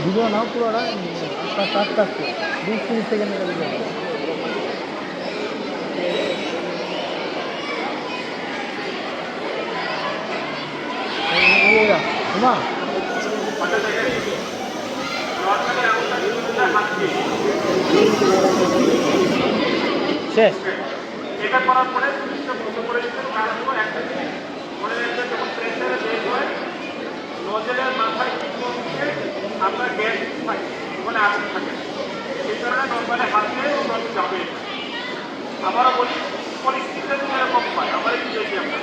Video নাও পুরোটা আস্তে আস্তে আস্তে 20-30 সেকেন্ডের ভিডিও না শেষ এটা করার পরে পুলিশটা বন্ধ করে দিতে কারণ একটা জিনিস মনে রাখবেন যখন প্রেসারে বের হয় নজলের মাথায় কিন্তু আমরা গ্যাস পাই ওখানে আগুন থাকে সেই কারণে নর্মালি হাত দিয়ে নজল যাবে আবারও বলি পরিস্থিতিটা যদি এরকম হয় আমরা কি দেখি আমরা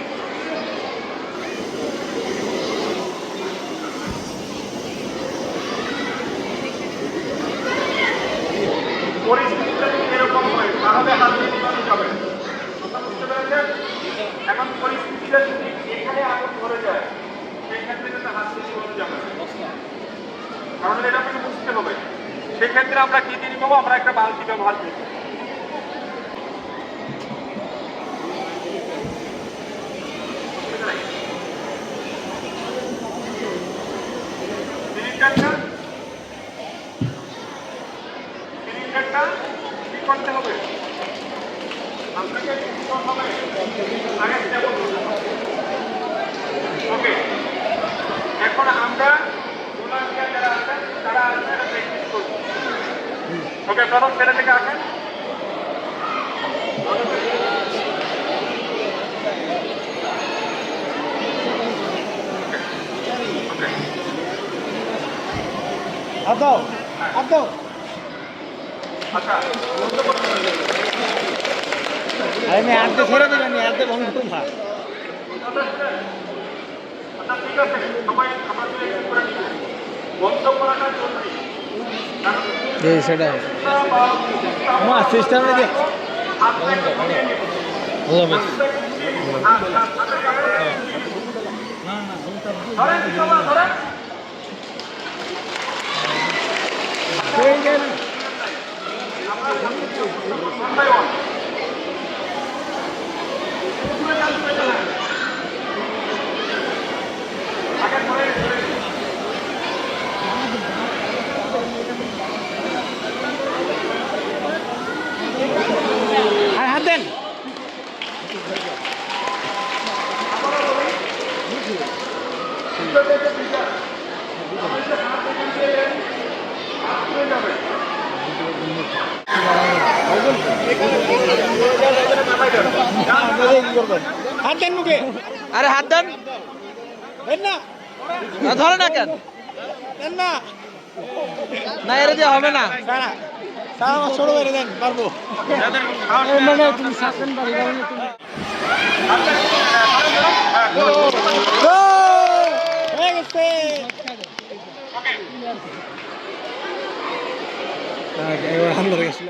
পরিস্থিতিটা যদি এরকম হয় তাহলে হাত দিয়ে নজল যাবে বুঝতে পেরেছেন এখন পরিস্থিতিটা যদি এখানে আগুন ধরে যায় সেক্ষেত্রে কিন্তু হাত দিয়ে নজল যাবে কারণ এটা আপনাকে বুঝতে হবে সেক্ষেত্রে আমরা কি জিনিস পাবো আমরা একটা বালতি ব্যবহার করি সিলিন্ডারটা কি করতে হবে আপনাকে আগে যেমন ওকে এখন আমরা যারা আছেন তারা প্র্যাকটিস করবো ওকে প্রথম ছেলে থেকে আসেন আদাও আদাও আচ্ছা আমি আনতে ছেড়ে দিবেন আনতে বন্ধ করুন না আচ্ছা ঠিক আছে সবাই আমাদের একটু করে নিবেন বন্ধ করাটা জরুরি সেটাই আমার সিস্টেমে দিয়ে হাত দেন হাত দেন মুখে আরে হাত দেন না ধরে না কেন দেন না না এর দিয়ে হবে না সারা সারা ছোট করে দেন পারবো মানে তুমি শাসন বাড়ি তুমি হয়ে গেছে এবার হামলা গেছিল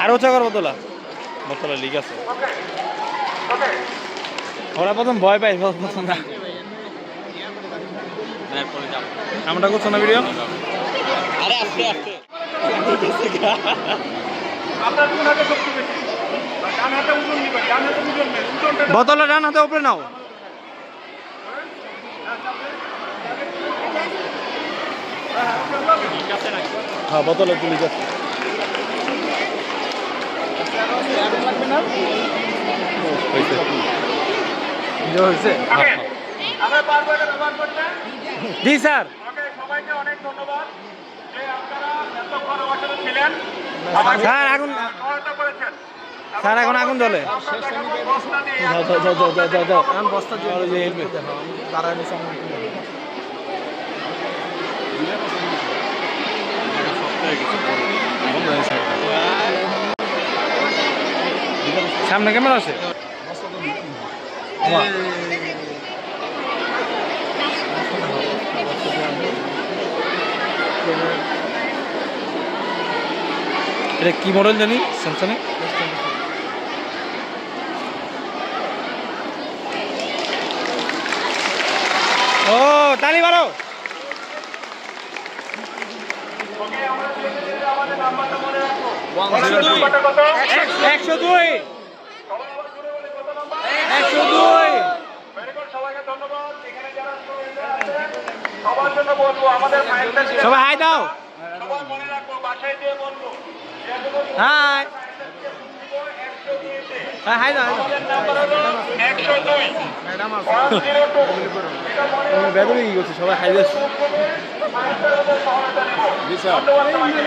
আর উঁচা কর বোতলা বোতলা লিক আছে ওরা প্রথম ভয় পাই প্রথম না আমরা করছো না ভিডিও আরে আস্তে আস্তে আপনার কোন হাতে শক্তি বেশি ডান হাতে ওজন নিবেন ডান হাতে ওজন নেন ওজনটা বোতলা ডান হাতে উপরে নাও হ্যাঁ বোতলে তুলি যাচ্ছে আমরা পারবো এটা ব্যবহার করতে জি স্যার ওকে সবাইকে অনেক ধন্যবাদ যে আপনারা এতক্ষণ আমার সাথে ছিলেন স্যার আগুন সহায়তা করেছেন স্যার এখন আগুন জ্বলে বস্তা দিয়ে যাও যাও যাও যাও যাও যাও আমি বস্তা দিয়ে দাঁড়ায় নিচে সামনে ক্যামেরা আছে এটা কি মডেল জানি স্যামসাং ও তালি মারো ওকে, আমরা দেখে নিলে আমাদের নাম্বারটা মনে রাখবো। 102 নাম্বারটা কত? 102 সবাই আবার জুড়ে বলি কত নাম্বার? 102 Very good, সবাইকে ধন্যবাদ। এখানে যারা student আছেন, সবার জন্য বলবো আমাদের ফাইলটা দিয়ে সবাই হাই দাও সবাই মনে রাখবো, বাসায় দিয়ে বলবো। যেগুলো হাই 102 তে। হাই হাই দাও আমাদের নাম্বার হলো 102 ম্যাডাম 102 এটা মনে রাখবো। বেদুনি কি করছে সবাই খাই দিচ্ছে ফাইলটার উপর সহায়তা নেব। ধন্যবাদ সবাইকে।